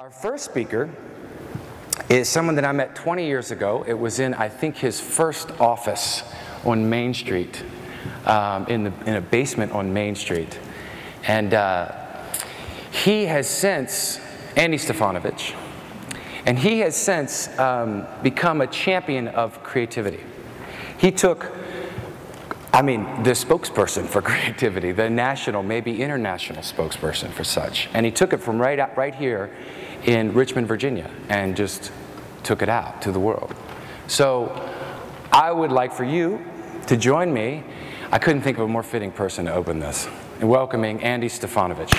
Our first speaker is someone that I met 20 years ago. It was in, I think, his first office on Main Street, in a basement on Main Street. And he has since, Andy Stefanovich, and he has since become a champion of creativity. He took, I mean, the spokesperson for creativity, the national, maybe international spokesperson for such. And he took it from right here in Richmond, Virginia, and just took it out to the world. So I would like for you to join me. I couldn't think of a more fitting person to open this, in welcoming Andy Stefanovich.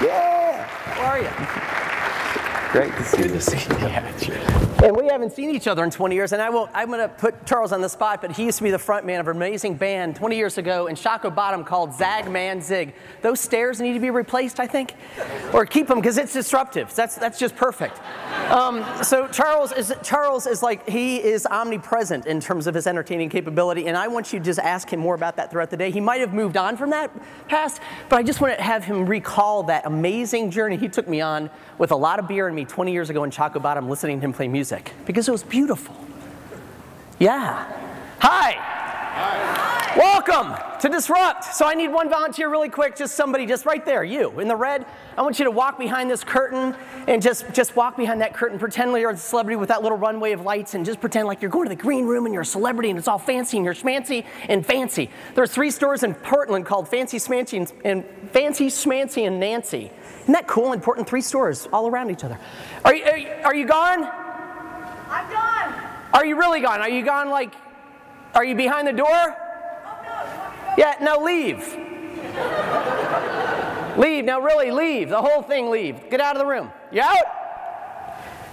Yeah, how are you? Great to see you. Good to see you. Yeah, sure. And we haven't seen each other in 20 years, and I'm going to put Charles on the spot, but he used to be the front man of an amazing band 20 years ago in Shockoe Bottom called Zag Man Zig. Those stairs need to be replaced, I think, or keep them because it's disruptive. That's just perfect. So Charles is like, he is omnipresent in terms of his entertaining capability, and I want you to just ask him more about that throughout the day. He might have moved on from that past, but I just want to have him recall that amazing journey he took me on with a lot of beer in me 20 years ago in Shockoe Bottom, listening to him play music, because it was beautiful. Yeah. Hi. Hi. Welcome to Disrupt. So I need one volunteer really quick, just somebody just right there, you, in the red. I want you to walk behind this curtain and just walk behind that curtain. Pretend like you're a celebrity with that little runway of lights, and just pretend like you're going to the green room and you're a celebrity and it's all fancy and you're schmancy and fancy. There's 3 stores in Portland called Fancy Schmancy and Nancy. Isn't that cool? Important 3 stores all around each other. Are you gone? I'm gone. Are you really gone? Are you gone like, are you behind the door? Oh no. Yeah, no, leave. Leave, now really leave. The whole thing leave. Get out of the room. You out?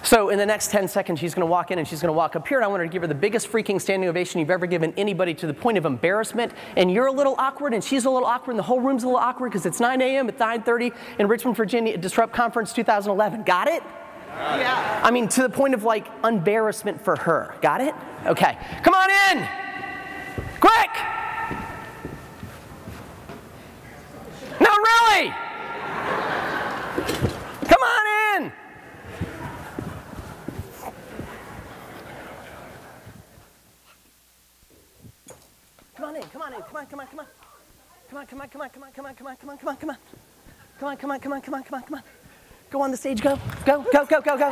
So in the next 10 seconds, she's going to walk in and she's going to walk up here, and I want her to give her the biggest freaking standing ovation you've ever given anybody, to the point of embarrassment. And you're a little awkward, and she's a little awkward, and the whole room's a little awkward because it's 9 a.m. at 9:30 in Richmond, Virginia at Disrupt Conference 2011. Got it? Yeah. I mean, to the point of like embarrassment for her. Got it? Okay. Come on in! Quick! No, really! Come on in! Come on in, come on in, come on, come on, come on. Come on, come on, come on, come on, come on, come on, come on, come on, come on. Come on, come on, come on, come on, come on, come on. Go on the stage, go, go, go, go, go, go. I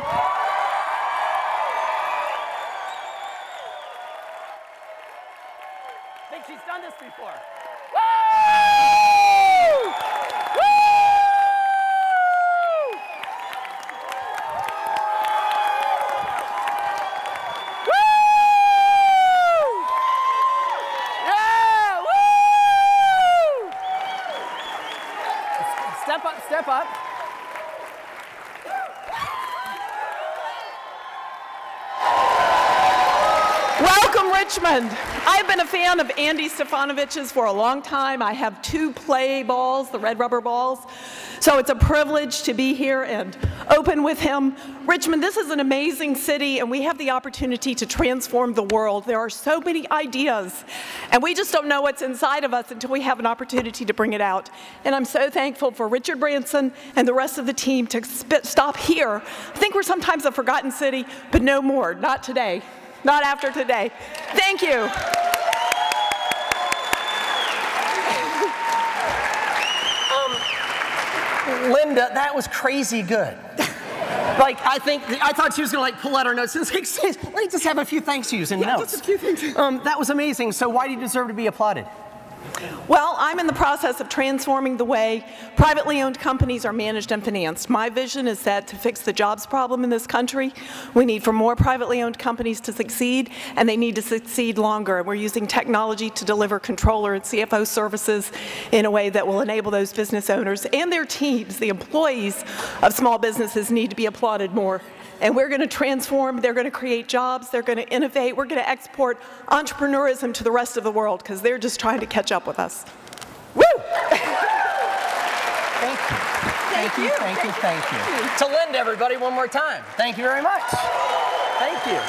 think she's done this before. Woo! Woo! Step up. Welcome, Richmond. I've been a fan of Andy Stefanovich's for a long time. I have 2 play balls, the red rubber balls. So it's a privilege to be here and open with him. Richmond, this is an amazing city, and we have the opportunity to transform the world. There are so many ideas, and we just don't know what's inside of us until we have an opportunity to bring it out. And I'm so thankful for Richard Branson and the rest of the team to stop here. I think we're sometimes a forgotten city, but no more, not today. Not after today. Thank you. Linda, that was crazy good. Like, I thought she was gonna like pull out her notes and say, let me just have a few thank yous and notes. Just a few things. That was amazing. So why do you deserve to be applauded? Well, I'm in the process of transforming the way privately owned companies are managed and financed. My vision is that to fix the jobs problem in this country, we need for more privately owned companies to succeed, and they need to succeed longer. And we're using technology to deliver controller and CFO services in a way that will enable those business owners and their teams, the employees of small businesses, need to be applauded more. And we're going to transform, they're going to create jobs, they're going to innovate, we're going to export entrepreneurism to the rest of the world because they're just trying to catch up with us. Woo! Thank you. Thank you, thank you, thank you. To Linda, everybody, one more time. Thank you very much. Thank you.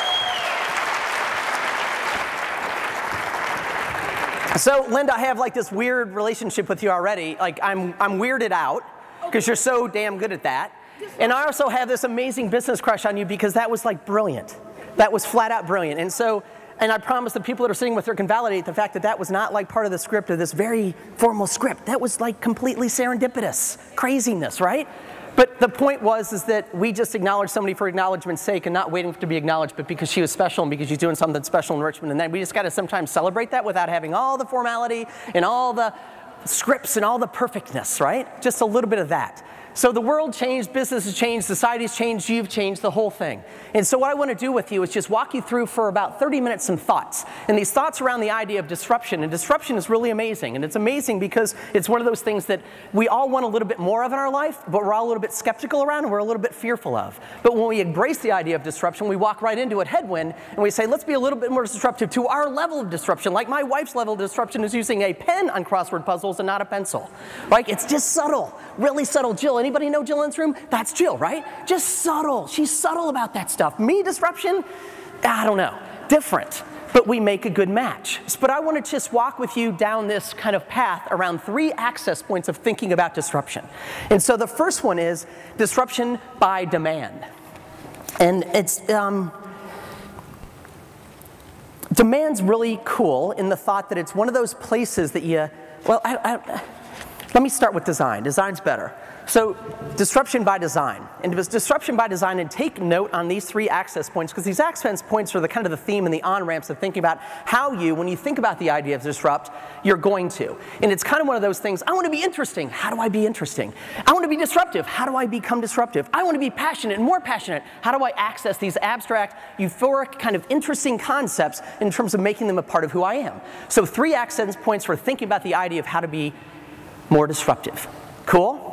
So, Linda, I have like this weird relationship with you already. Like, I'm weirded out because you're so damn good at that. And I also have this amazing business crush on you because that was like brilliant. That was flat out brilliant. And I promise the people that are sitting with her can validate the fact that that was not like part of the script of this very formal script. That was like completely serendipitous craziness, right? But the point is that we just acknowledged somebody for acknowledgment's sake and not waiting to be acknowledged, but because she was special and because she's doing something special in Richmond. And then we just got to sometimes celebrate that without having all the formality and all the scripts and all the perfectness, right? Just a little bit of that. So the world changed, business has changed, society's changed, you've changed, the whole thing. And so what I want to do with you is just walk you through for about 30 minutes some thoughts. And these thoughts around the idea of disruption. And disruption is really amazing. And it's amazing because it's one of those things that we all want a little bit more of in our life, but we're all a little bit skeptical around and we're a little bit fearful of. But when we embrace the idea of disruption, we walk right into it headwind and we say, let's be a little bit more disruptive to our level of disruption. Like my wife's level of disruption is using a pen on crossword puzzles and not a pencil. Right? It's just subtle, really subtle. Jill, anybody know Jill in this room? That's Jill, right? Just subtle. She's subtle about that stuff. Me, disruption? I don't know. Different. But we make a good match. But I want to just walk with you down this kind of path around 3 access points of thinking about disruption. And so the first one is disruption by demand. And it's demand's really cool in the thought that it's one of those places that you, well, let me start with design. Design's better. So disruption by design. And it was disruption by design, and take note on these 3 access points, because these access points are the kind of the theme and the on-ramps of thinking about how you, when you think about the idea of disrupt, you're going to. And it's kind of one of those things, I want to be interesting. How do I be interesting? I want to be disruptive. How do I become disruptive? I want to be passionate and more passionate. How do I access these abstract, euphoric, kind of interesting concepts in terms of making them a part of who I am? So 3 access points for thinking about the idea of how to be more disruptive. Cool?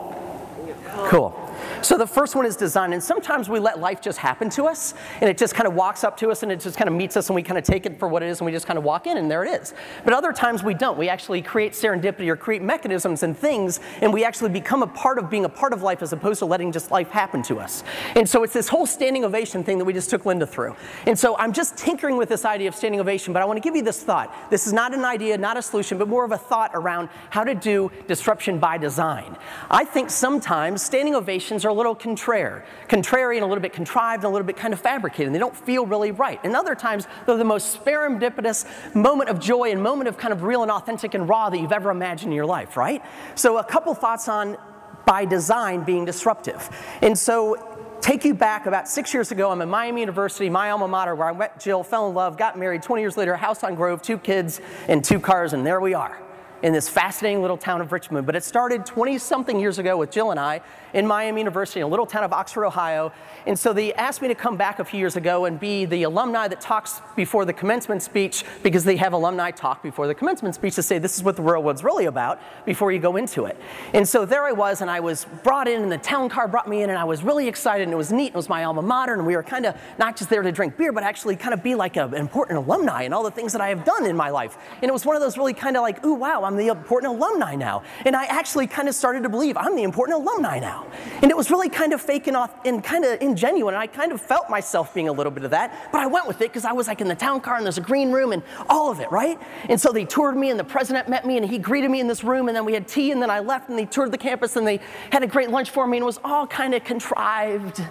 Cool. So the first one is design, and sometimes we let life just happen to us, and it just kind of walks up to us, and it just kind of meets us, and we kind of take it for what it is, and we just kind of walk in, and there it is. But other times we don't. We actually create serendipity or create mechanisms and things, and we actually become a part of being a part of life as opposed to letting just life happen to us. And so it's this whole standing ovation thing that we just took Linda through. And so I'm just tinkering with this idea of standing ovation, but I want to give you this thought. This is not an idea, not a solution, but more of a thought around how to do disruption by design. I think sometimes standing ovations are a little contrary and a little bit contrived and a little bit kind of fabricated, and they don't feel really right. And other times, they're the most serendipitous moment of joy and moment of kind of real and authentic and raw that you've ever imagined in your life, right? So a couple thoughts on by design being disruptive. And so take you back about 6 years ago. I'm at Miami University, my alma mater, where I met Jill, fell in love, got married. 20 years later, house on Grove, 2 kids and 2 cars, and there we are in this fascinating little town of Richmond. But it started 20-something years ago with Jill and I in Miami University, in a little town of Oxford, Ohio. And so they asked me to come back a few years ago and be the alumni that talks before the commencement speech, because they have alumni talk before the commencement speech to say this is what the real world's really about before you go into it. And so there I was, and I was brought in, and the town car brought me in, and I was really excited, and it was neat. It was my alma mater, and we were kind of not just there to drink beer, but actually kind of be like an important alumni and all the things that I have done in my life. And it was one of those really kind of like, ooh, wow, I'm the important alumni now. And I actually kind of started to believe I'm the important alumni now. And it was really kind of fake and kind of ingenuine, and I kind of felt myself being a little bit of that, but I went with it because I was like in the town car, and there's a green room and all of it, right? And so they toured me, and the president met me, and he greeted me in this room, and then we had tea, and then I left, and they toured the campus, and they had a great lunch for me, and it was all kind of contrived,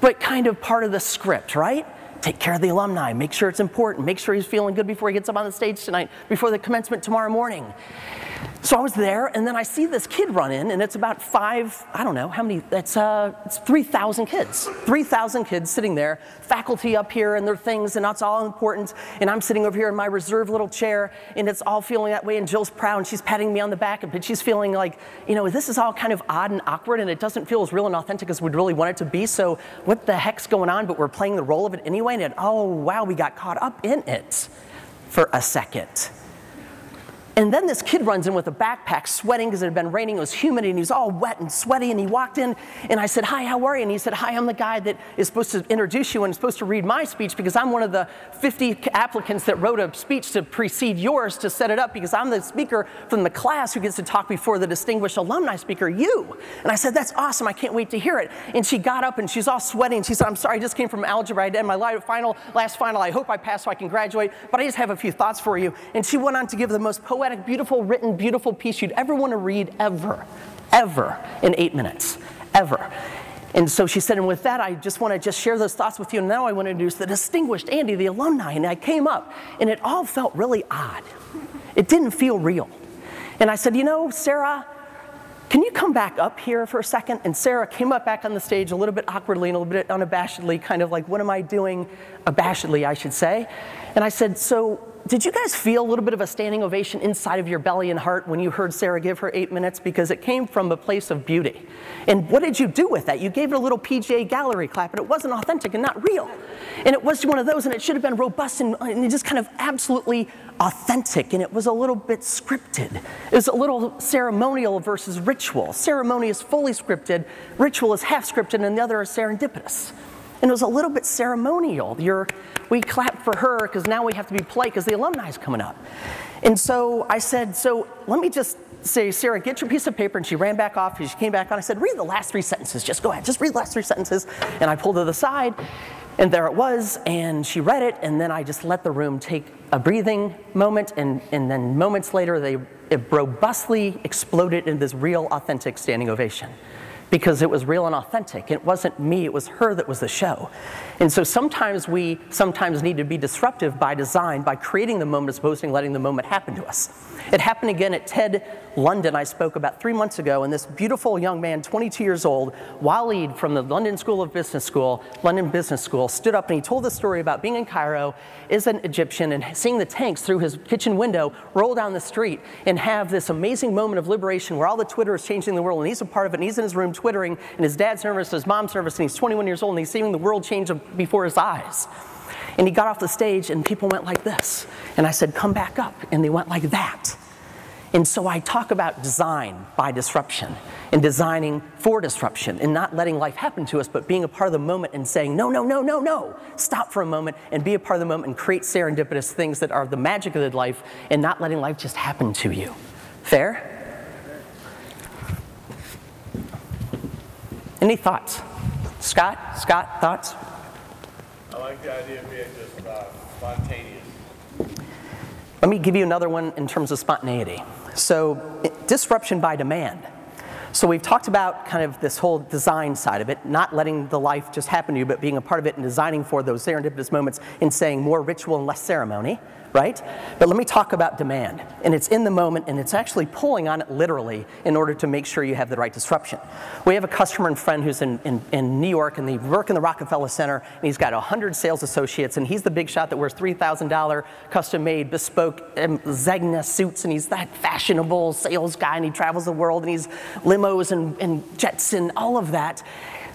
but kind of part of the script, right? Take care of the alumni, make sure it's important, make sure he's feeling good before he gets up on the stage tonight, before the commencement tomorrow morning. So I was there, and then I see this kid run in, and it's about 5, I don't know, how many, it's 3,000 kids. 3,000 kids sitting there, faculty up here and their things, and that's all important, and I'm sitting over here in my reserved little chair, and it's all feeling that way, and Jill's proud, and she's patting me on the back, but she's feeling like, you know, this is all kind of odd and awkward, and it doesn't feel as real and authentic as we'd really want it to be, so what the heck's going on? But we're playing the role of it anyway, and oh, wow, we got caught up in it for a second. And then this kid runs in with a backpack, sweating because it had been raining, it was humid, and he was all wet and sweaty, and he walked in, and I said, hi, how are you? And he said, hi, I'm the guy that is supposed to introduce you and is supposed to read my speech, because I'm one of the 50 applicants that wrote a speech to precede yours to set it up, because I'm the speaker from the class who gets to talk before the distinguished alumni speaker, you. And I said, that's awesome, I can't wait to hear it. And she got up, and she's all sweaty, and she said, I'm sorry, I just came from algebra, I did my last final, I hope I pass so I can graduate, but I just have a few thoughts for you. And she went on to give the most poetic poetic, beautiful, written, beautiful piece you'd ever want to read ever in 8 minutes, ever. And so she said, and with that, I just want to share those thoughts with you. And now I want to introduce the distinguished Andy, the alumni. And I came up, and it all felt really odd. It didn't feel real. And I said, you know, Sarah, can you come back up here for a second? And Sarah came up back on the stage a little bit awkwardly and a little bit unabashedly, kind of like, what am I doing? Abashedly, I should say. And I said, so did you guys feel a little bit of a standing ovation inside of your belly and heart when you heard Sarah give her 8 minutes? Because it came from a place of beauty. And what did you do with that? You gave it a little PGA gallery clap, and it wasn't authentic and not real. And it was one of those, and it should have been robust and just kind of absolutely authentic, and it was a little bit scripted. It was a little ceremonial versus ritual. Ceremony is fully scripted, ritual is half scripted, and the other is serendipitous. And it was a little bit ceremonial. We clapped for her because now we have to be polite because the alumni is coming up. And so I said, so let me just say, Sarah, get your piece of paper. And she ran back off. She came back on. I said, read the last 3 sentences. Just go ahead. Just read the last 3 sentences. And I pulled her to the side. And there it was. And she read it. And then I just let the room take a breathing moment. And then moments later, it robustly exploded into this real, authentic standing ovation. Because it was real and authentic. It wasn't me, it was her that was the show. And so sometimes we need to be disruptive by design, by creating the moment as opposed to letting the moment happen to us. It happened again at TED London. I spoke about 3 months ago, and this beautiful young man, 22 years old, Waleed from the London Business School, stood up and he told the story about being in Cairo, is an Egyptian, and seeing the tanks through his kitchen window roll down the street and have this amazing moment of liberation where all the Twitter is changing the world, and he's a part of it, and he's in his room twittering, and his dad's nervous, his mom's nervous, and he's 21 years old, and he's seeing the world change before his eyes. And he got off the stage, and people went like this. And I said, come back up. And they went like that. And so I talk about design by disruption, and designing for disruption, and not letting life happen to us, but being a part of the moment and saying, no, no, no, no, no. Stop for a moment and be a part of the moment and create serendipitous things that are the magic of the life, and not letting life just happen to you. Fair? Any thoughts? Scott, thoughts? I like the idea of being just spontaneous. Let me give you another one in terms of spontaneity. So, disruption by demand. So we've talked about kind of this whole design side of it, not letting the life just happen to you, but being a part of it and designing for those serendipitous moments and saying more ritual and less ceremony, right? But let me talk about demand. And it's in the moment, and it's actually pulling on it literally in order to make sure you have the right disruption. We have a customer and friend who's in New York, and they work in the Rockefeller Center, and he's got 100 sales associates, and he's the big shot that wears $3,000 custom-made, bespoke Zegna suits, and he's that fashionable sales guy, and he travels the world, and he's limos and jets and all of that.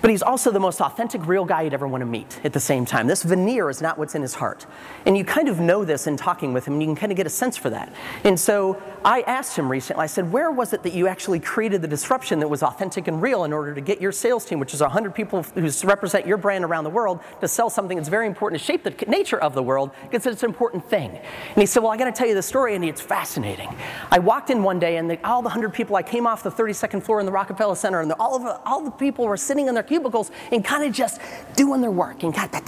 But he's also the most authentic, real guy you'd ever want to meet at the same time. This veneer is not what's in his heart. And you kind of know this in talking with him, and you can kind of get a sense for that. And so I asked him recently, I said, where was it that you actually created the disruption that was authentic and real in order to get your sales team, which is 100 people who represent your brand around the world, to sell something that's very important to shape the nature of the world, because it's an important thing. And he said, well, I got to tell you the story, and it's fascinating. I walked in one day, and all the 100 people, I came off the 32nd floor in the Rockefeller Center, and all the people were sitting in their cubicles and kind of just doing their work and kind of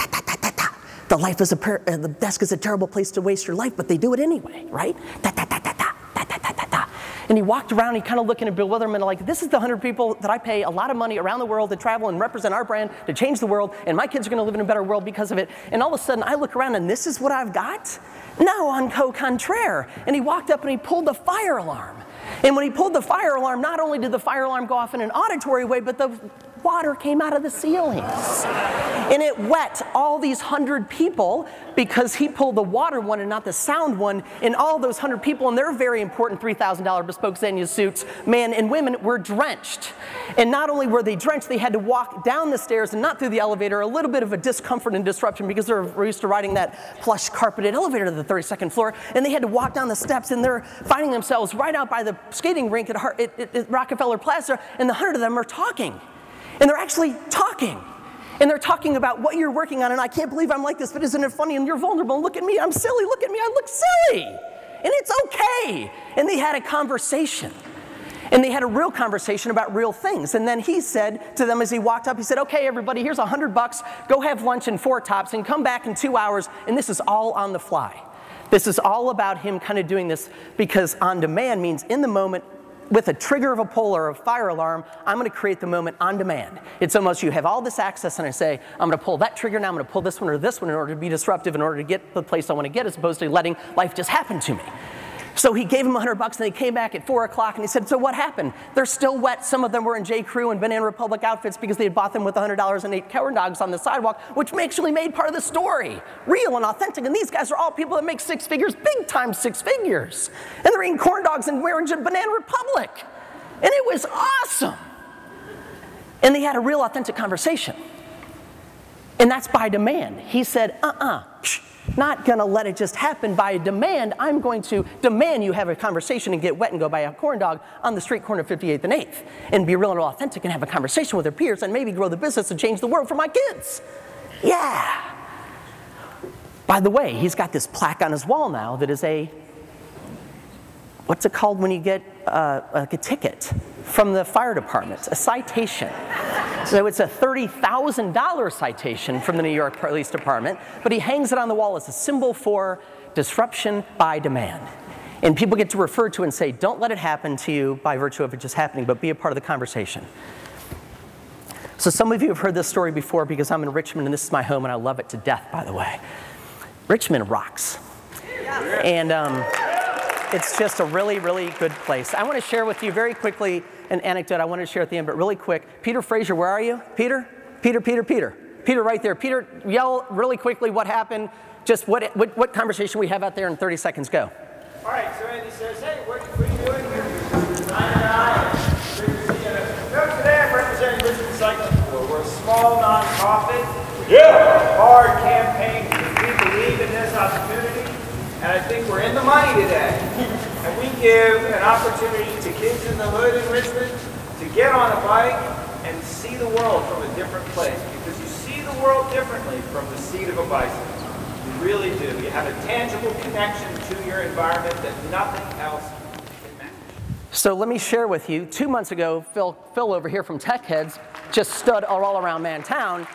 the desk is a terrible place to waste your life, but they do it anyway, right? And he walked around, he kind of looking at bewilderment, like, this is the 100 people that I pay a lot of money around the world to travel and represent our brand to change the world, and my kids are going to live in a better world because of it. And all of a sudden, I look around, and this is what I've got? No, on contraire. And he walked up and he pulled the fire alarm. And when he pulled the fire alarm, not only did the fire alarm go off in an auditory way, but the water came out of the ceilings. And it wet all these 100 people because he pulled the water one and not the sound one. And all those 100 people in their very important $3,000 bespoke Zegna suits, men and women, were drenched. And not only were they drenched, they had to walk down the stairs and not through the elevator, a little bit of a discomfort and disruption because they're used to riding that plush carpeted elevator to the 32nd floor. And they had to walk down the steps, and they're finding themselves right out by the skating rink at Rockefeller Plaza, and the 100 of them are talking. And they're actually talking. And they're talking about what you're working on, and I can't believe I'm like this, but isn't it funny? And you're vulnerable, and look at me, I'm silly, look at me, I look silly. And it's okay. And they had a conversation. And they had a real conversation about real things. And then he said to them as he walked up, he said, okay, everybody, here's $100, go have lunch in Four Tops, and come back in 2 hours, and this is all on the fly. This is all about him kind of doing this because on demand means in the moment, with a trigger of a pull or a fire alarm, I'm going to create the moment on demand. It's almost you have all this access and I say, I'm going to pull that trigger now, I'm going to pull this one or this one in order to be disruptive, in order to get the place I want to get, as opposed to letting life just happen to me. So he gave him $100 and they came back at 4 o'clock and he said, so what happened? They're still wet. Some of them were in J. Crew and Banana Republic outfits because they had bought them with $100 and ate corn dogs on the sidewalk, which actually made part of the story real and authentic. And these guys are all people that make 6 figures, big time 6 figures. And they're eating corn dogs and wearing Banana Republic. And it was awesome. And they had a real authentic conversation. And that's by demand. He said, not going to let it just happen by demand. I'm going to demand you have a conversation and get wet and go buy a corn dog on the street corner of 58th and 8th and be real and authentic and have a conversation with their peers and maybe grow the business and change the world for my kids. Yeah. By the way, he's got this plaque on his wall now that is a, what's it called when you get a ticket from the fire department? A citation. So it's a $30,000 citation from the New York Police Department, but he hangs it on the wall as a symbol for disruption by demand. And people get to refer to it and say, don't let it happen to you by virtue of it just happening, but be a part of the conversation. So some of you have heard this story before because I'm in Richmond and this is my home and I love it to death, by the way. Richmond rocks. And it's just a really, really good place. I want to share with you very quickly an anecdote I wanted to share at the end, but really quick. Peter Fraser, where are you? Peter? Peter right there. Peter, yell really quickly what happened, just what conversation we have out there in 30 seconds. Go. All right, so Andy says, hey, what are you doing here? Today I'm representing Richmond Cycling School. We're a small nonprofit. Yeah. Hard campaign. We believe in this opportunity, and I think we're in the money today. And we give an opportunity to kids in the hood in Richmond to get on a bike and see the world from a different place. Because you see the world differently from the seat of a bicycle. You really do. You have a tangible connection to your environment that nothing else can match. So let me share with you, 2 months ago, Phil over here from Tech Heads just stood all around Mantown.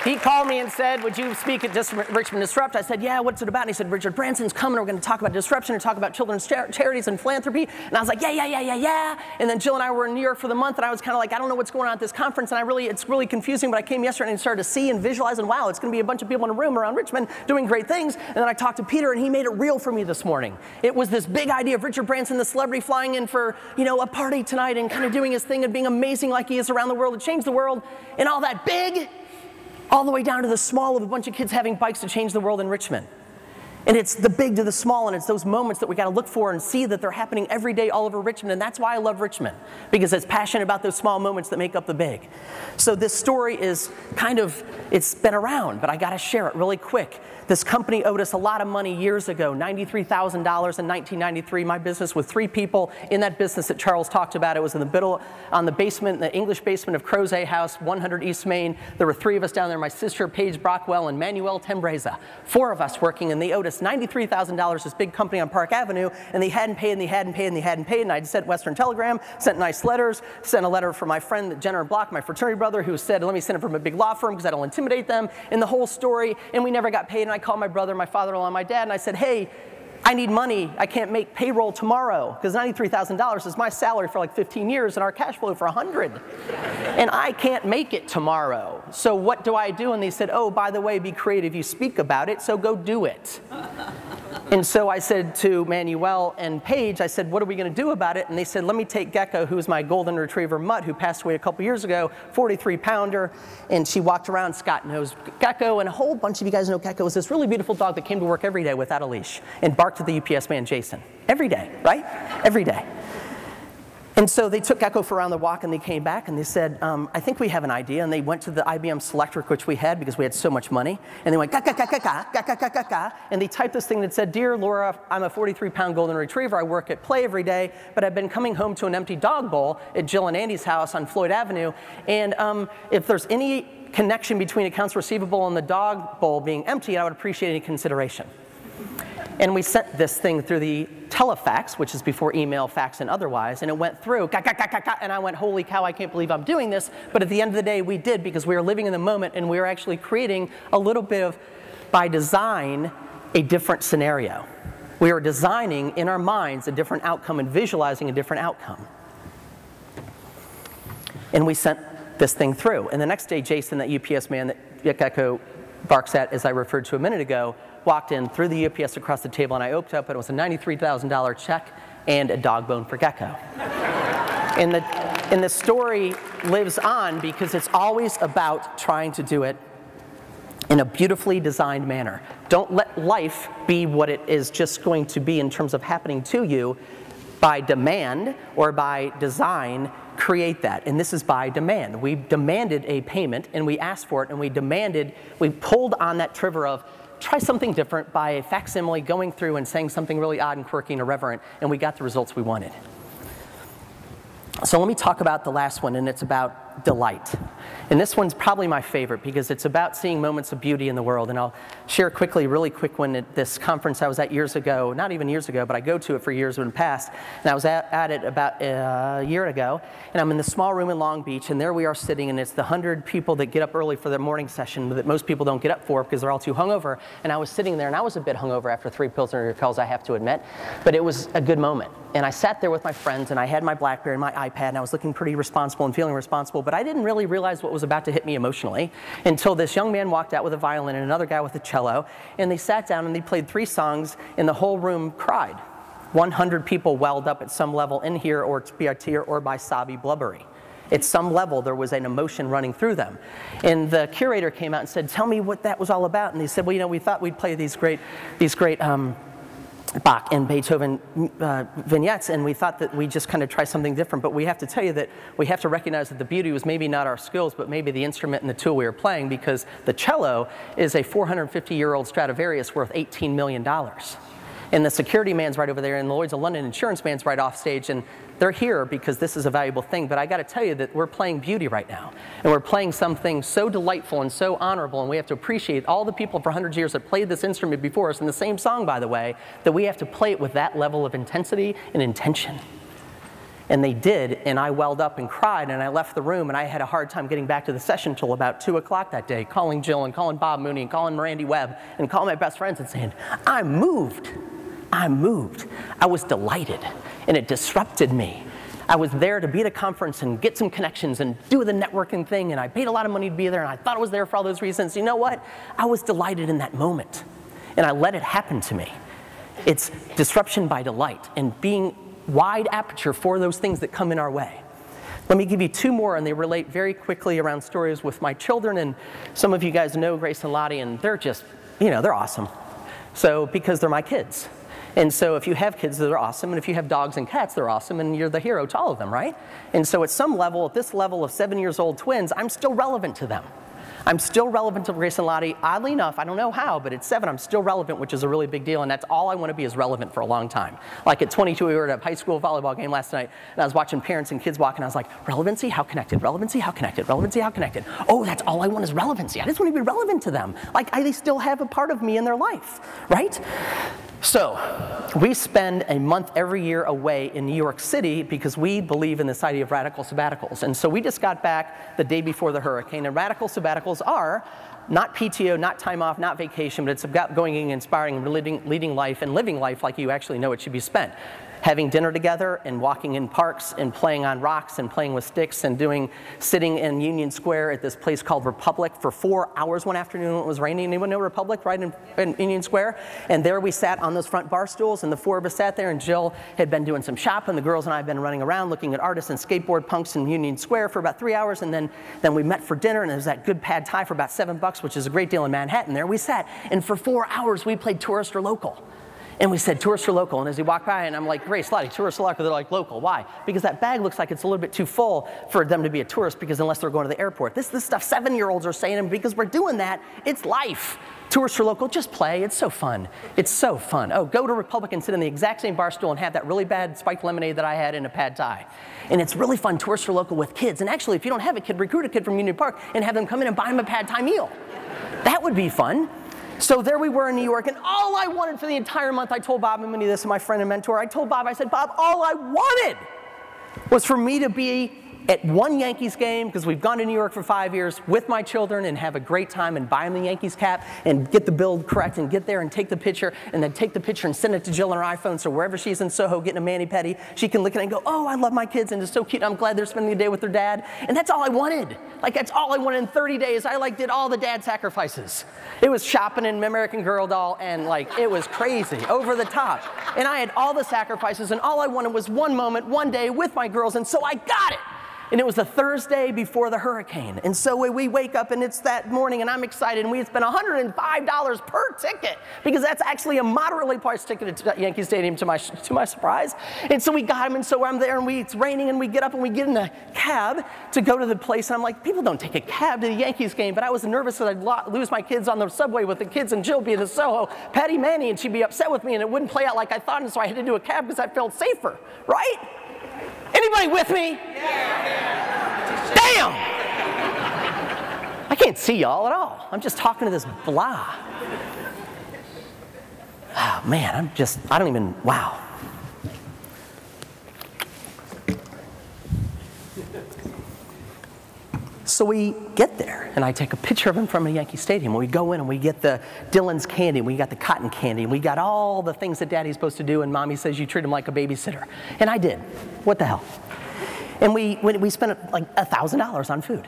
He called me and said, would you speak at Richmond Disrupt? I said, yeah, what's it about? And he said, Richard Branson's coming. We're going to talk about disruption and talk about children's charities and philanthropy. And I was like, yeah. And then Jill and I were in New York for the month, and I was kind of like, I don't know what's going on at this conference, and it's really confusing, but I came yesterday and started to see and visualize, and wow, it's going to be a bunch of people in a room around Richmond doing great things. And then I talked to Peter, and he made it real for me this morning. It was this big idea of Richard Branson, the celebrity, flying in for, a party tonight and kind of doing his thing and being amazing like he is around the world to change the world, and all that big, all the way down to the small of a bunch of kids having bikes to change the world in Richmond. And it's the big to the small, and it's those moments that we got to look for and see that they're happening every day all over Richmond, and that's why I love Richmond, because it's passionate about those small moments that make up the big. So this story is it's been around, but I got to share it really quick. This company owed us a lot of money years ago, $93,000 in 1993. My business with 3 people in that business that Charles talked about. It was in the middle, on the basement, the English basement of Crozet House, 100 East Main. There were 3 of us down there, my sister, Paige Brockwell, and Manuel Tembreza. 4 of us working, and they owed us $93,000, this big company on Park Avenue, and they hadn't paid, and I'd sent Western Telegram, sent nice letters, sent a letter from my friend, Jenner Block, my fraternity brother, who said, let me send it from a big law firm because that'll intimidate them, and the whole story, and we never got paid, and I called my brother, my father-in-law, and my dad, and I said, hey, I need money. I can't make payroll tomorrow because $93,000 is my salary for like 15 years and our cash flow for 100. And I can't make it tomorrow. So what do I do? And they said, oh, by the way, be creative. You speak about it, so go do it. And so I said to Manuel and Paige, I said, what are we going to do about it? And they said, let me take Gecko, who's my golden retriever mutt, who passed away a couple years ago, 43-pounder. And she walked around. Scott knows Gecko, and a whole bunch of you guys know Gecko. Is this really beautiful dog that came to work every day without a leash and barked at the UPS man, Jason. Every day, right? Every day. And so they took Gecko for around the walk, and they came back, and they said, I think we have an idea. And they went to the IBM Selectric, which we had because we had so much money. And they went, ga-ga-ga-ga-ga, and they typed this thing that said, Dear Laura, I'm a 43-pound golden retriever. I work at Play every day, but I've been coming home to an empty dog bowl at Jill and Andy's house on Floyd Avenue. And if there's any connection between accounts receivable and the dog bowl being empty, I would appreciate any consideration. And we sent this thing through the telefax, which is before email, fax, and otherwise, and it went through, and I went, holy cow, I can't believe I'm doing this. But at the end of the day, we did, because we were living in the moment, and we were actually creating a little bit of, by design, a different scenario. We are designing in our minds a different outcome and visualizing a different outcome. And we sent this thing through. And the next day, Jason, that UPS man that Gecko barks at, as I referred to a minute ago, walked in, threw the UPS across the table, and I opened up, and it was a $93,000 check and a dog bone for Gecko. And the story lives on because it's always about trying to do it in a beautifully designed manner. Don't let life be what it is just going to be in terms of happening to you. By demand or by design, create that. And this is by demand. We demanded a payment, and we asked for it, and we pulled on that trigger of try something different by a facsimile going through and saying something really odd and quirky and irreverent, and we got the results we wanted. So let me talk about the last one, and it's about delight. And this one's probably my favorite because it's about seeing moments of beauty in the world. And I'll share quickly, really quick one at this conference I was at years ago, not even years ago, but I go to it for years in the past. And I was at it about a year ago, and I'm in the small room in Long Beach, and there we are sitting, and it's the 100 people that get up early for their morning session that most people don't get up for because they're all too hungover. And I was sitting there, and I was a bit hungover after 3 Pilsner, I have to admit, but it was a good moment. And I sat there with my friends, and I had my BlackBerry and my iPad, and I was looking pretty responsible and feeling responsible, but I didn't really realize what was about to hit me emotionally until this young man walked out with a violin and another guy with a cello, and they sat down and they played 3 songs, and the whole room cried. 100 people welled up at some level in here, or by tear or by sobby blubbery. At some level, there was an emotion running through them. And the curator came out and said, tell me what that was all about. And they said, well, you know, we thought we'd play these great Bach and Beethoven vignettes, and we thought that we'd just kind of try something different. But we have to tell you that we have to recognize that the beauty was maybe not our skills, but maybe the instrument and the tool we were playing, because the cello is a 450-year-old Stradivarius worth $18 million. And the security man's right over there, and the Lloyd's of London insurance man's right off stage, and they're here because this is a valuable thing. But I got to tell you that we're playing beauty right now, and we're playing something so delightful and so honorable, and we have to appreciate all the people for hundreds of years that played this instrument before us, in the same song, by the way, that we have to play it with that level of intensity and intention. And they did, and I welled up and cried, and I left the room, and I had a hard time getting back to the session until about 2 o'clock that day, calling Jill and calling Bob Mooney and calling Mirandy Webb and calling my best friends and saying, I'm moved. I'm moved. I was delighted, and it disrupted me. I was there to be at a conference and get some connections and do the networking thing, and I paid a lot of money to be there, and I thought I was there for all those reasons. You know what? I was delighted in that moment, and I let it happen to me. It's disruption by delight and being wide aperture for those things that come in our way. Let me give you 2 more, and they relate very quickly around stories with my children, and some of you guys know Grace and Lottie, and they're just, you know, they're awesome. So, because they're my kids. And so if you have kids, they're awesome, and if you have dogs and cats, they're awesome, and you're the hero to all of them, right? And so at some level, at this level of 7-year-old twins, I'm still relevant to them. I'm still relevant to Grace and Lottie. Oddly enough, I don't know how, but at 7, I'm still relevant, which is a really big deal, and that's all I want to be, is relevant for a long time. Like at 22, we were at a high school volleyball game last night, and I was watching parents and kids walk, and I was like, relevancy, how connected? Relevancy, how connected? Relevancy, how connected? Oh, that's all I want is relevancy. I just want to be relevant to them. Like, they still have a part of me in their life, right? So, we spend a month every year away in New York City because we believe in this idea of radical sabbaticals. And so we just got back the day before the hurricane, and radical sabbaticals are not PTO, not time off, not vacation, but it's about going in, inspiring, leading life, and living life like you actually know it should be spent. Having dinner together and walking in parks and playing on rocks and playing with sticks and sitting in Union Square at this place called Republic for 4 hours one afternoon when it was raining. Anyone know Republic, right in Union Square? And there we sat on those front bar stools, and the 4 of us sat there, and Jill had been doing some shopping. The girls and I had been running around looking at artists and skateboard punks in Union Square for about 3 hours, and then we met for dinner, and there was that good pad thai for about $7, which is a great deal in Manhattan. There we sat, and for 4 hours we played tourist or local. And we said, tourist or local? And as he walked by, and I'm like, Grace, Lottie, tourist or local? They're like, local. Why? Because that bag looks like it's a little bit too full for them to be a tourist, because unless they're going to the airport. This stuff 7-year-olds are saying, and because we're doing that, it's life. Tourist or local, just play. It's so fun. It's so fun. Oh, go to Republic and sit in the exact same bar stool and have that really bad spiked lemonade that I had in a pad thai. And it's really fun, tourist or local, with kids. And actually, if you don't have a kid, recruit a kid from Union Park and have them come in and buy them a pad thai meal. That would be fun. So there we were in New York, and all I wanted for the entire month, I told Bob Mooney this, my friend and mentor, I told Bob, I said, Bob, all I wanted was for me to be at one Yankees game, because we've gone to New York for 5 years, with my children and have a great time and buy them the Yankees cap and get the build correct and get there and take the picture and then take the picture and send it to Jill on her iPhone so wherever she's in Soho getting a mani-pedi, she can look at it and go, oh, I love my kids and it's so cute. I'm glad they're spending the day with their dad. And that's all I wanted. Like, that's all I wanted in 30 days. I like did all the dad sacrifices. It was shopping in American Girl doll and like it was crazy, over the top. And I had all the sacrifices and all I wanted was one moment, one day with my girls, and so I got it. And it was the Thursday before the hurricane. And so we wake up and it's that morning and I'm excited and we had spent $105 per ticket because that's actually a moderately priced ticket at Yankee Stadium to my surprise. And so we got him and so I'm there and it's raining and we get up and we get in a cab to go to the place. And I'm like, people don't take a cab to the Yankees game, but I was nervous that I'd lose my kids on the subway with the kids and Jill be in the Soho, Patty Manny, and she'd be upset with me and it wouldn't play out like I thought. And so I had to do a cab because I felt safer, right? Anybody with me? Yeah. Damn! I can't see y'all at all. I'm just talking to this blah. Oh man, I don't even, wow. So we get there, and I take a picture of him from a Yankee Stadium. We go in and we get the Dylan's candy, and we got the cotton candy, and we got all the things that Daddy's supposed to do, and Mommy says you treat him like a babysitter. And I did. What the hell? And we spent like $1,000 on food,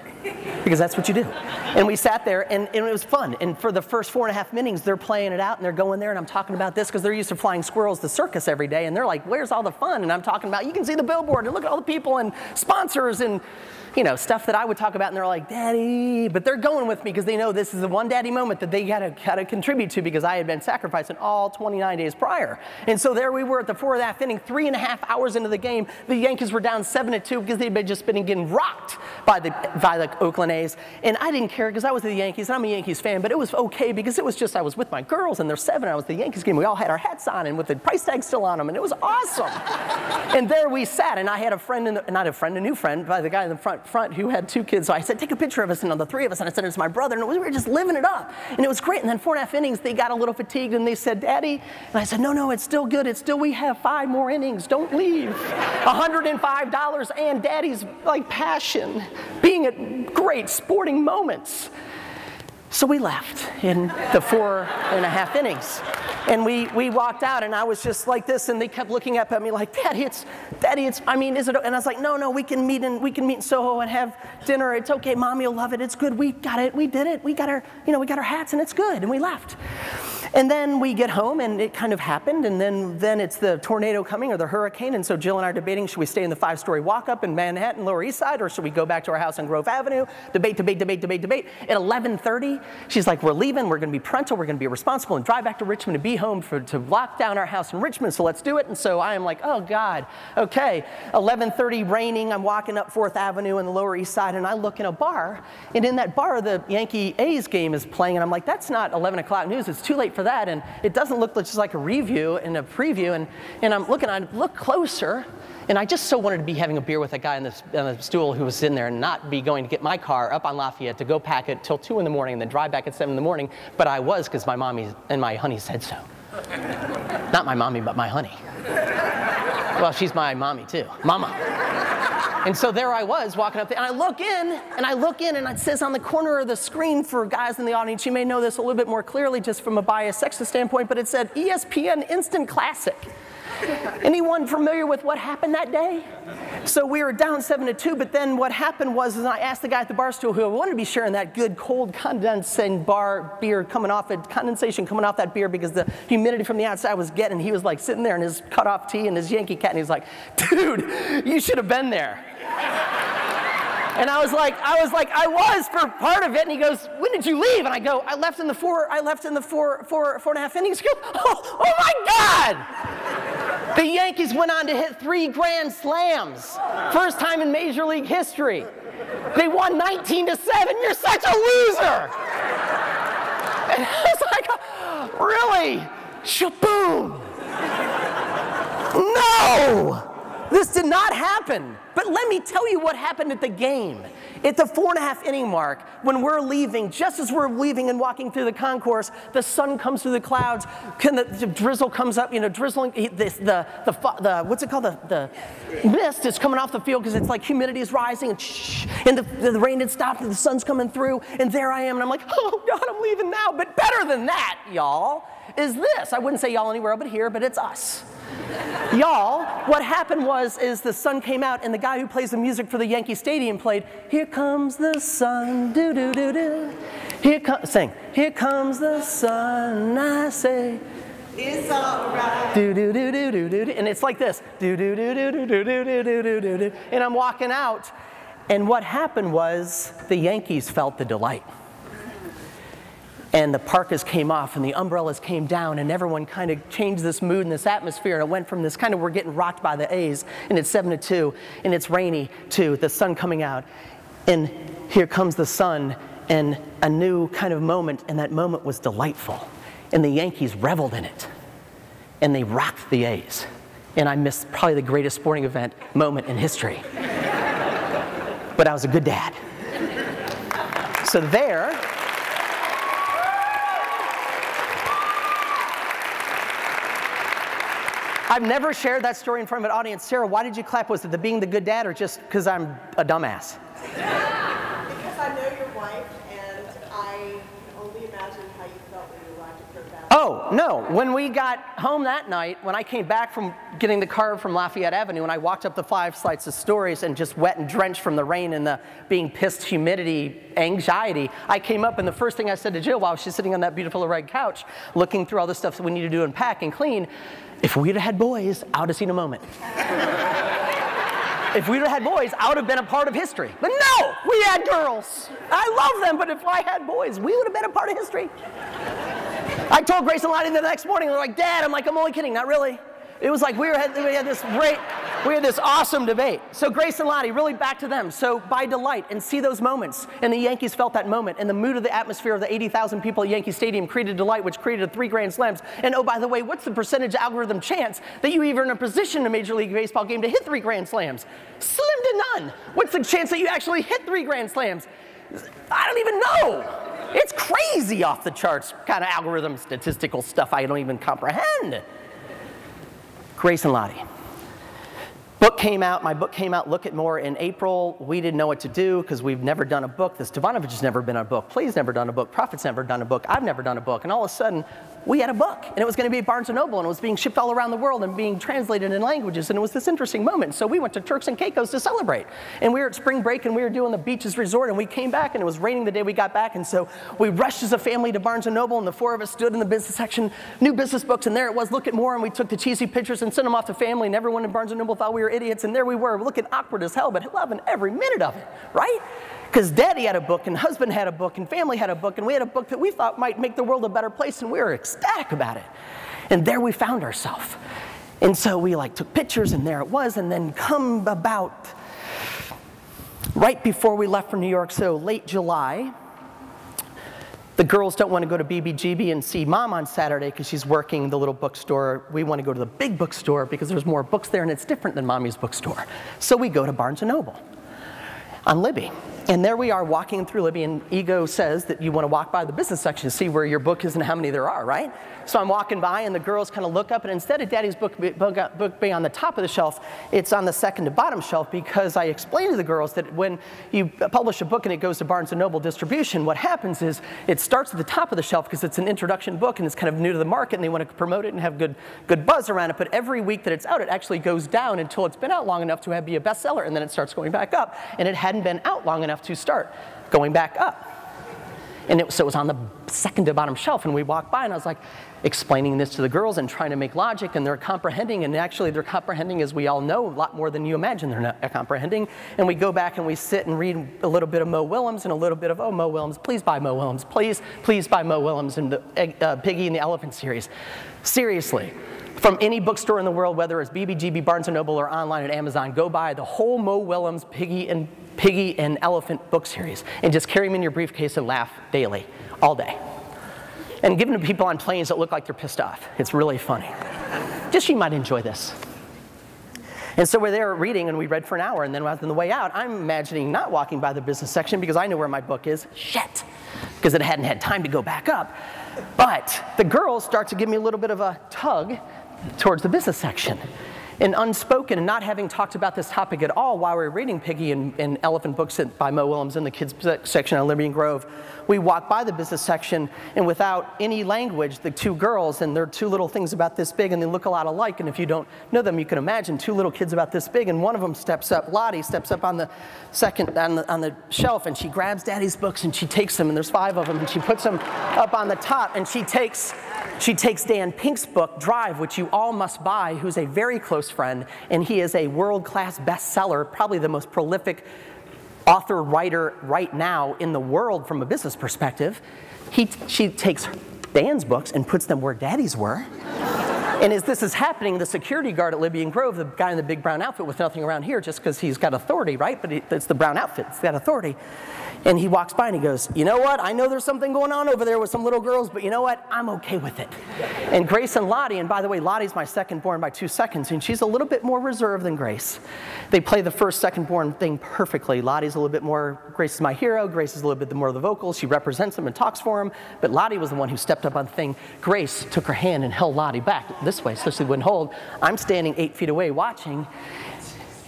because that's what you do. And we sat there, and it was fun. And for the first 4.5 innings, they're playing it out, and they're going there, and I'm talking about this, because they're used to flying squirrels to circus every day, and they're like, where's all the fun? And I'm talking about, you can see the billboard, and look at all the people, and sponsors, and you know, stuff that I would talk about, and they're like, Daddy, but they're going with me because they know this is the one daddy moment that they gotta contribute to because I had been sacrificing all 29 days prior. And so there we were at the 4.5 inning, 3.5 hours into the game. The Yankees were down 7-2 because they'd just been getting rocked by the Oakland A's. And I didn't care because I was the Yankees, and I'm a Yankees fan, but it was okay because it was just I was with my girls, and they're 7, I was the Yankees game. We all had our hats on and with the price tag still on them, and it was awesome. And there we sat, and I had a friend, a new friend, by the guy in the front who had 2 kids. So I said, take a picture of us, and on the 3 of us, and I said, it's my brother, and we were just living it up. And it was great. And then 4.5 innings, they got a little fatigued, and they said, Daddy, and I said, no, it's still good. We have 5 more innings. Don't leave. $105 and Daddy's like passion, being at great sporting moments. So we left in the 4.5 innings. And we walked out, and I was just like this, and they kept looking up at me like, Daddy, I mean, is it? And I was like, no, we can meet in Soho and have dinner. It's okay, Mommy will love it. It's good. We got it. We did it. We got our hats, and it's good. And we left. And then we get home, and it kind of happened, and then it's the tornado coming or the hurricane, and so Jill and I are debating, should we stay in the 5-story walk-up in Manhattan, Lower East Side, or should we go back to our house on Grove Avenue? Debate. At 11:30, she's like, we're leaving, we're going to be parental, we're going to be responsible, and drive back to Richmond to be home to lock down our house in Richmond, so let's do it. And so I am like, oh God, okay. 11:30, raining, I'm walking up 4th Avenue in the Lower East Side, and I look in a bar, and in that bar, the Yankee A's game is playing, and I'm like, that's not 11 o'clock news, it's too late for that, and it doesn't look just like a review and a preview, and I'm looking, I look closer, and I just so wanted to be having a beer with a guy on the stool who was sitting there and not be going to get my car up on Lafayette to go pack it till 2 in the morning and then drive back at 7 in the morning, but I was because my mommy and my honey said so. Not my mommy, but my honey. Well, she's my mommy too, Mama. And so there I was walking up there, and I look in, and it says on the corner of the screen for guys in the audience, you may know this a little bit more clearly just from a biased sexist standpoint, but it said ESPN Instant Classic. Anyone familiar with what happened that day? So we were down 7-2, but then what happened was I asked the guy at the bar stool who I wanted to be sharing that good cold condensation beer coming off that beer because the humidity from the outside was getting. He was like sitting there in his cut-off tee and his Yankee cat, and he was like, dude, you should have been there. And I was like, I was for part of it. And he goes, when did you leave? And I go, I left in the 4.5 innings. He goes, oh my God! The Yankees went on to hit 3 grand slams. First time in Major League history. They won 19-7. You're such a loser! And I was like, really? Shaboom! No! This did not happen. But let me tell you what happened at the game. At the 4.5 inning mark, when we're leaving, just as we're leaving and walking through the concourse, the sun comes through the clouds, the drizzle comes up, drizzling, what's it called? The mist is coming off the field because it's like humidity is rising, and the rain had stopped and the sun's coming through, and there I am, and I'm like, oh God, I'm leaving now. But better than that, y'all, is this. I wouldn't say y'all anywhere but here, but it's us. Y'all, what happened is the sun came out, and the guy who plays the music for the Yankee Stadium played, "Here comes the sun, do-do-do-do. Here comes the sun, I say. It's all right. Do-do-do-do-do-do." And it's like this, do-do-do-do-do-do-do-do-do-do. And I'm walking out, and what happened was the Yankees felt the delight. And the parkas came off and the umbrellas came down and everyone kind of changed this mood and this atmosphere, and it went from this kind of we're getting rocked by the A's and it's 7-2 and it's rainy to the sun coming out, and here comes the sun, and a new kind of moment, and that moment was delightful, and the Yankees reveled in it and they rocked the A's, and I missed probably the greatest sporting event moment in history. But I was a good dad. So there, I've never shared that story in front of an audience. Sarah, why did you clap? Was it the being the good dad, or just because I'm a dumbass? Because I know your wife, and I only imagine how you felt when you arrived at her bathroom. Oh, no. When we got home that night, when I came back from getting the car from Lafayette Avenue, and I walked up the 5 flights of stories and just wet and drenched from the rain and the being pissed, humidity, anxiety, I came up, and the first thing I said to Jill while she's sitting on that beautiful red couch, looking through all the stuff that we need to do and pack and clean, if we'd have had boys, I would have seen a moment. If we'd have had boys, I would have been a part of history. But no, we had girls. I love them, but if I had boys, we would have been a part of history. I told Grace and Lottie the next morning, they're like, Dad, I'm like, I'm only kidding, not really. It was like we had this awesome debate. So Grace and Lottie, really back to them. So by delight, and see those moments, and the Yankees felt that moment, and the mood of the atmosphere of the 80,000 people at Yankee Stadium created delight, which created 3 Grand Slams. And oh, by the way, what's the percentage algorithm chance that you even in a position in a Major League Baseball game to hit 3 Grand Slams? Slim to none. What's the chance that you actually hit 3 Grand Slams? I don't even know. It's crazy off the charts kind of algorithm statistical stuff I don't even comprehend. Grace and Lottie. Book came out, my book came out, Look at More, in April. We didn't know what to do because we've never done a book. The Stefanovich has never been on a book. Play's never done a book. Prophet's never done a book. I've never done a book. And all of a sudden, we had a book. And it was going to be at Barnes & Noble, and it was being shipped all around the world and being translated in languages. And it was this interesting moment. So we went to Turks and Caicos to celebrate. And we were at spring break, and we were doing the Beaches Resort, and we came back, and it was raining the day we got back. And so we rushed as a family to Barnes & Noble, and the 4 of us stood in the business section, new business books, and there it was, Look at More. And we took the cheesy pictures and sent them off to family, and everyone in Barnes & Noble thought we were idiots. And there we were, looking awkward as hell, but loving every minute of it, right? Because Daddy had a book, and husband had a book, and family had a book, and we had a book that we thought might make the world a better place, and we were ecstatic about it. And there we found ourselves. And so we took pictures, and there it was, and then come about right before we left for New York, so late July, the girls don't want to go to BBGB and see Mom on Saturday because she's working the little bookstore. We want to go to the big bookstore because there's more books there and it's different than Mommy's bookstore. So we go to Barnes & Noble on Libby. And there we are walking through Libby, and Ego says that you want to walk by the business section to see where your book is and how many there are, right? So I'm walking by, and the girls kind of look up, and instead of Daddy's book being on the top of the shelf, it's on the second to bottom shelf, because I explained to the girls that when you publish a book and it goes to Barnes & Noble distribution, what happens is it starts at the top of the shelf because it's an introduction book and it's kind of new to the market, and they want to promote it and have good buzz around it. But every week that it's out, it actually goes down until it's been out long enough to be a bestseller, and then it starts going back up. And it hadn't been out long enough to start going back up. And so it was on the second to bottom shelf, and we walked by, and I was like explaining this to the girls and trying to make logic, and they're comprehending, and actually they're comprehending, as we all know, a lot more than you imagine they're not comprehending. And we go back and we sit and read a little bit of Mo Willems and a little bit of, oh, Mo Willems, please buy Mo Willems, please buy Mo Willems and the Piggy and the Elephant series. Seriously. From any bookstore in the world, whether it's BBGB, Barnes & Noble, or online at Amazon, go buy the whole Mo Willems Piggy and Elephant book series and just carry them in your briefcase and laugh daily, all day. And give them to people on planes that look like they're pissed off. It's really funny. Just you might enjoy this. And so we're there reading, and we read for an hour, and then on the way out, I'm imagining not walking by the business section because I know where my book is. Shit! Because it hadn't had time to go back up. But the girls start to give me a little bit of a tug towards the business section. And unspoken, and not having talked about this topic at all while we were reading Piggy and Elephant Books by Mo Willems in the kids section on Libyan Grove, we walked by the business section, and without any language, the two girls, and they're two little things about this big, and they look a lot alike, and if you don't know them, you can imagine two little kids about this big, and one of them steps up, Lottie steps up on the shelf, and she grabs Daddy's books, and she takes them, and there's 5 of them, and she puts them up on the top, and she takes Dan Pink's book, Drive, which you all must buy, who's a very close friend, and he is a world-class bestseller, probably the most prolific author, writer right now in the world from a business perspective. She takes Dan's books and puts them where Daddy's were. And as this is happening, the security guard at Libyan Grove, the guy in the big brown outfit with nothing around here just because he's got authority, right? But it's the brown outfit, it's got authority. And he walks by and he goes, you know what? I know there's something going on over there with some little girls, but you know what? I'm okay with it. And Grace and Lottie, and by the way, Lottie's my second born by 2 seconds, and she's a little bit more reserved than Grace. They play the first second born thing perfectly. Lottie's a little bit more, Grace is my hero, Grace is a little bit more of the vocals, she represents him and talks for him, but Lottie was the one who stepped up on the thing. Grace took her hand and held Lottie back this way so she wouldn't hold. I'm standing 8 feet away watching.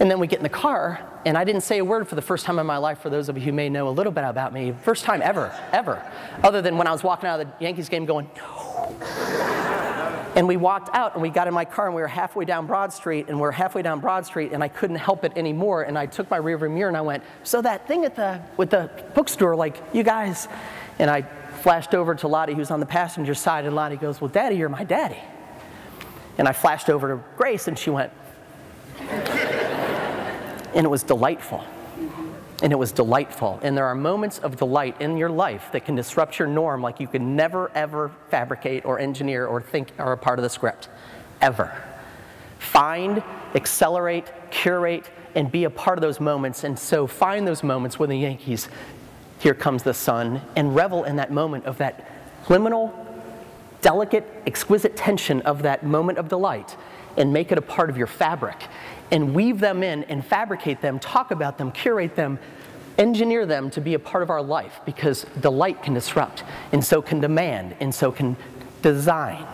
And then we get in the car, and I didn't say a word for the first time in my life, for those of you who may know a little bit about me. First time ever, other than when I was walking out of the Yankees game going, no. And we walked out, and we got in my car, and we were halfway down Broad Street, and I couldn't help it anymore, and I took my rearview mirror, and I went, so that thing with the bookstore, like, you guys, and I flashed over to Lottie, who's on the passenger side, and Lottie goes, well, Daddy, you're my daddy. And I flashed over to Grace, and she went, and it was delightful. And it was delightful. And there are moments of delight in your life that can disrupt your norm like you can never, ever fabricate or engineer or think are a part of the script. Ever. Find, accelerate, curate, and be a part of those moments. And so find those moments when the Yankees, here comes the sun, and revel in that moment of that liminal, delicate, exquisite tension of that moment of delight, and make it a part of your fabric. And weave them in and fabricate them, talk about them, curate them, engineer them to be a part of our life, because delight can disrupt, and so can demand, and so can design.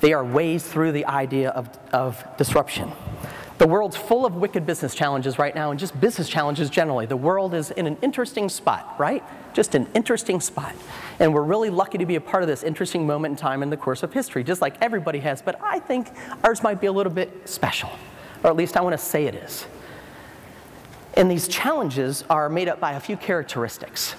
They are ways through the idea of disruption. The world's full of wicked business challenges right now, and just business challenges generally. The world is in an interesting spot, right? Just an interesting spot. And we're really lucky to be a part of this interesting moment in time in the course of history, just like everybody has, but I think ours might be a little bit special. Or at least I want to say it is. And these challenges are made up by a few characteristics.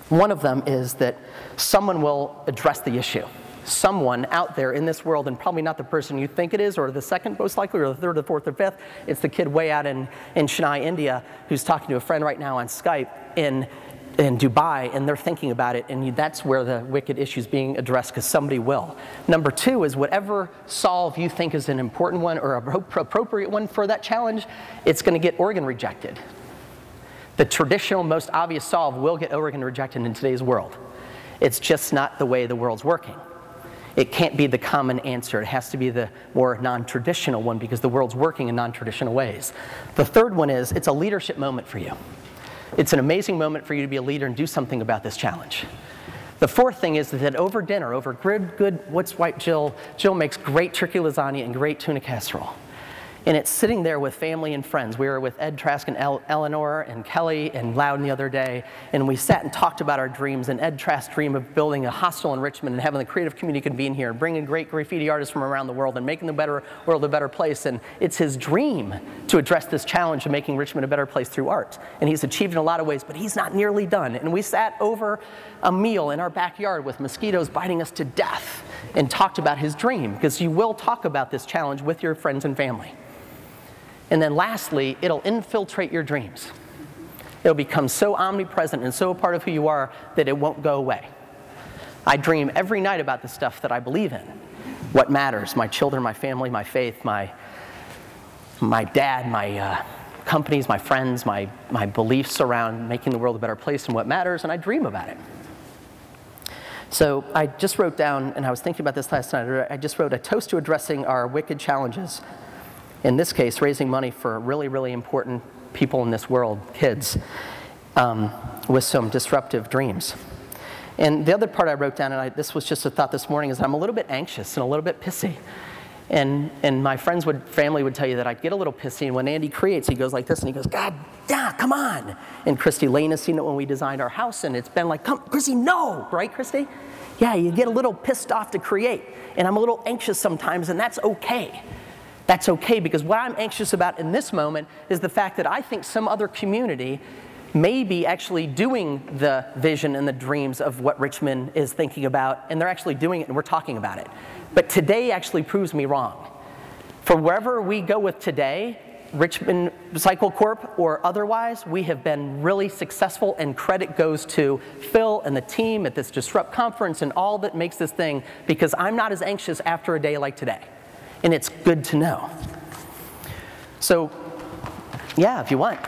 One of them is that someone will address the issue. Someone out there in this world, and probably not the person you think it is, or the second most likely, or the third, or fourth, or fifth. It's the kid way out in Chennai, India, who's talking to a friend right now on Skype in Dubai, and they're thinking about it, and that's where the wicked issue is being addressed, because somebody will. Number 2 is whatever solve you think is an important one or appropriate one for that challenge, it's going to get organ rejected. The traditional, most obvious solve will get organ rejected in today's world. It's just not the way the world's working. It can't be the common answer. It has to be the more non-traditional one, because the world's working in non-traditional ways. The third one is it's a leadership moment for you. It's an amazing moment for you to be a leader and do something about this challenge. The fourth thing is that over dinner, over good What's White Jill makes great turkey lasagna and great tuna casserole. And it's sitting there with family and friends. We were with Ed Trask and Eleanor and Kelly and Loudon the other day, and we sat and talked about our dreams. And Ed Trask's dream of building a hostel in Richmond and having the creative community convene here and bringing great graffiti artists from around the world and making the world a better place. And it's his dream to address this challenge of making Richmond a better place through art. And he's achieved in a lot of ways, but he's not nearly done. And we sat over a meal in our backyard with mosquitoes biting us to death and talked about his dream, because you will talk about this challenge with your friends and family. And then lastly, it'll infiltrate your dreams. It'll become so omnipresent and so a part of who you are that it won't go away. I dream every night about the stuff that I believe in. What matters, my children, my family, my faith, my dad, my companies, my friends, my beliefs around making the world a better place and what matters, and I dream about it. So I just wrote down, and I was thinking about this last night, I just wrote a toast to addressing our wicked challenges. in this case, raising money for really, really important people in this world, kids, with some disruptive dreams. And the other part I wrote down, and this was just a thought this morning, is I'm a little bit anxious and a little bit pissy. And my family would tell you that I'd get a little pissy, and when Andy creates, he goes like this, and he goes, God, yeah, come on. And Christy Lane has seen it when we designed our house, and it's been like, come, Christy, no, right, Christy? Yeah, you get a little pissed off to create, and I'm a little anxious sometimes, and that's okay. That's okay, because what I'm anxious about in this moment is the fact that I think some other community may be actually doing the vision and the dreams of what Richmond is thinking about, and they're actually doing it, and we're talking about it. But today actually proves me wrong. For wherever we go with today, Richmond Cycle Corp or otherwise, we have been really successful, and credit goes to Phil and the team at this Disrupt conference and all that makes this thing, because I'm not as anxious after a day like today. And it's good to know. So, yeah, if you want.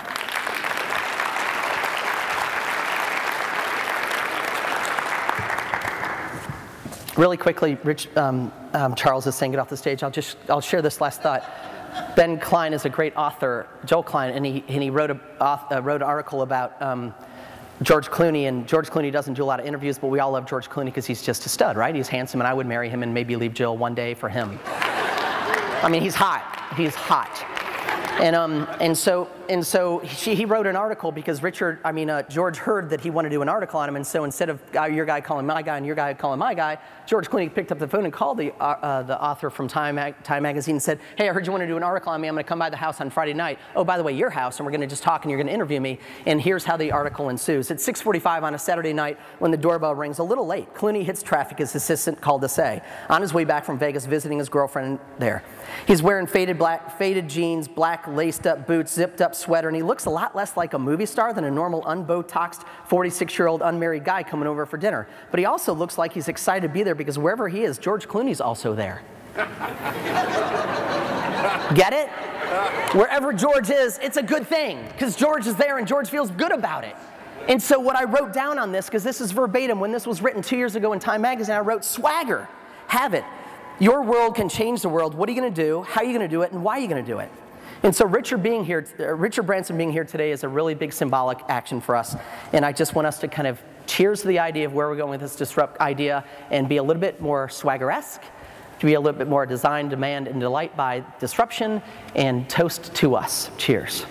Really quickly, Charles is saying get off the stage. I'll share this last thought. Ben Klein is a great author, Joel Klein, and he wrote an article about George Clooney, and George Clooney doesn't do a lot of interviews, but we all love George Clooney because he's just a stud, right? He's handsome, and I would marry him and maybe leave Jill one day for him. I mean, he's hot. He's hot. And so he wrote an article because George heard that he wanted to do an article on him, and so instead of your guy calling my guy and your guy calling my guy, George Clooney picked up the phone and called the author from Time Magazine and said, hey, I heard you want to do an article on me. I'm going to come by the house on Friday night. Oh, by the way, your house, and we're going to just talk, and you're going to interview me, and here's how the article ensues. It's 6:45 on a Saturday night when the doorbell rings, a little late. Clooney hits traffic, his assistant called to say, on his way back from Vegas visiting his girlfriend there. He's wearing faded jeans, black laced-up boots, zipped-up sweater, and he looks a lot less like a movie star than a normal unbotoxed 46-year-old unmarried guy coming over for dinner. But he also looks like he's excited to be there because wherever he is, George Clooney's also there. Get it? Wherever George is, it's a good thing because George is there and George feels good about it. And so what I wrote down on this, because this is verbatim, when this was written 2 years ago in Time Magazine, I wrote, swagger, have it. Your world can change the world. What are you going to do? How are you going to do it? And why are you going to do it? And so Richard Branson being here today is a really big symbolic action for us. And I just want us to kind of cheers to the idea of where we're going with this disrupt idea and be a little bit more swagger-esque, to be a little bit more design, demand, and delight by disruption, and toast to us. Cheers.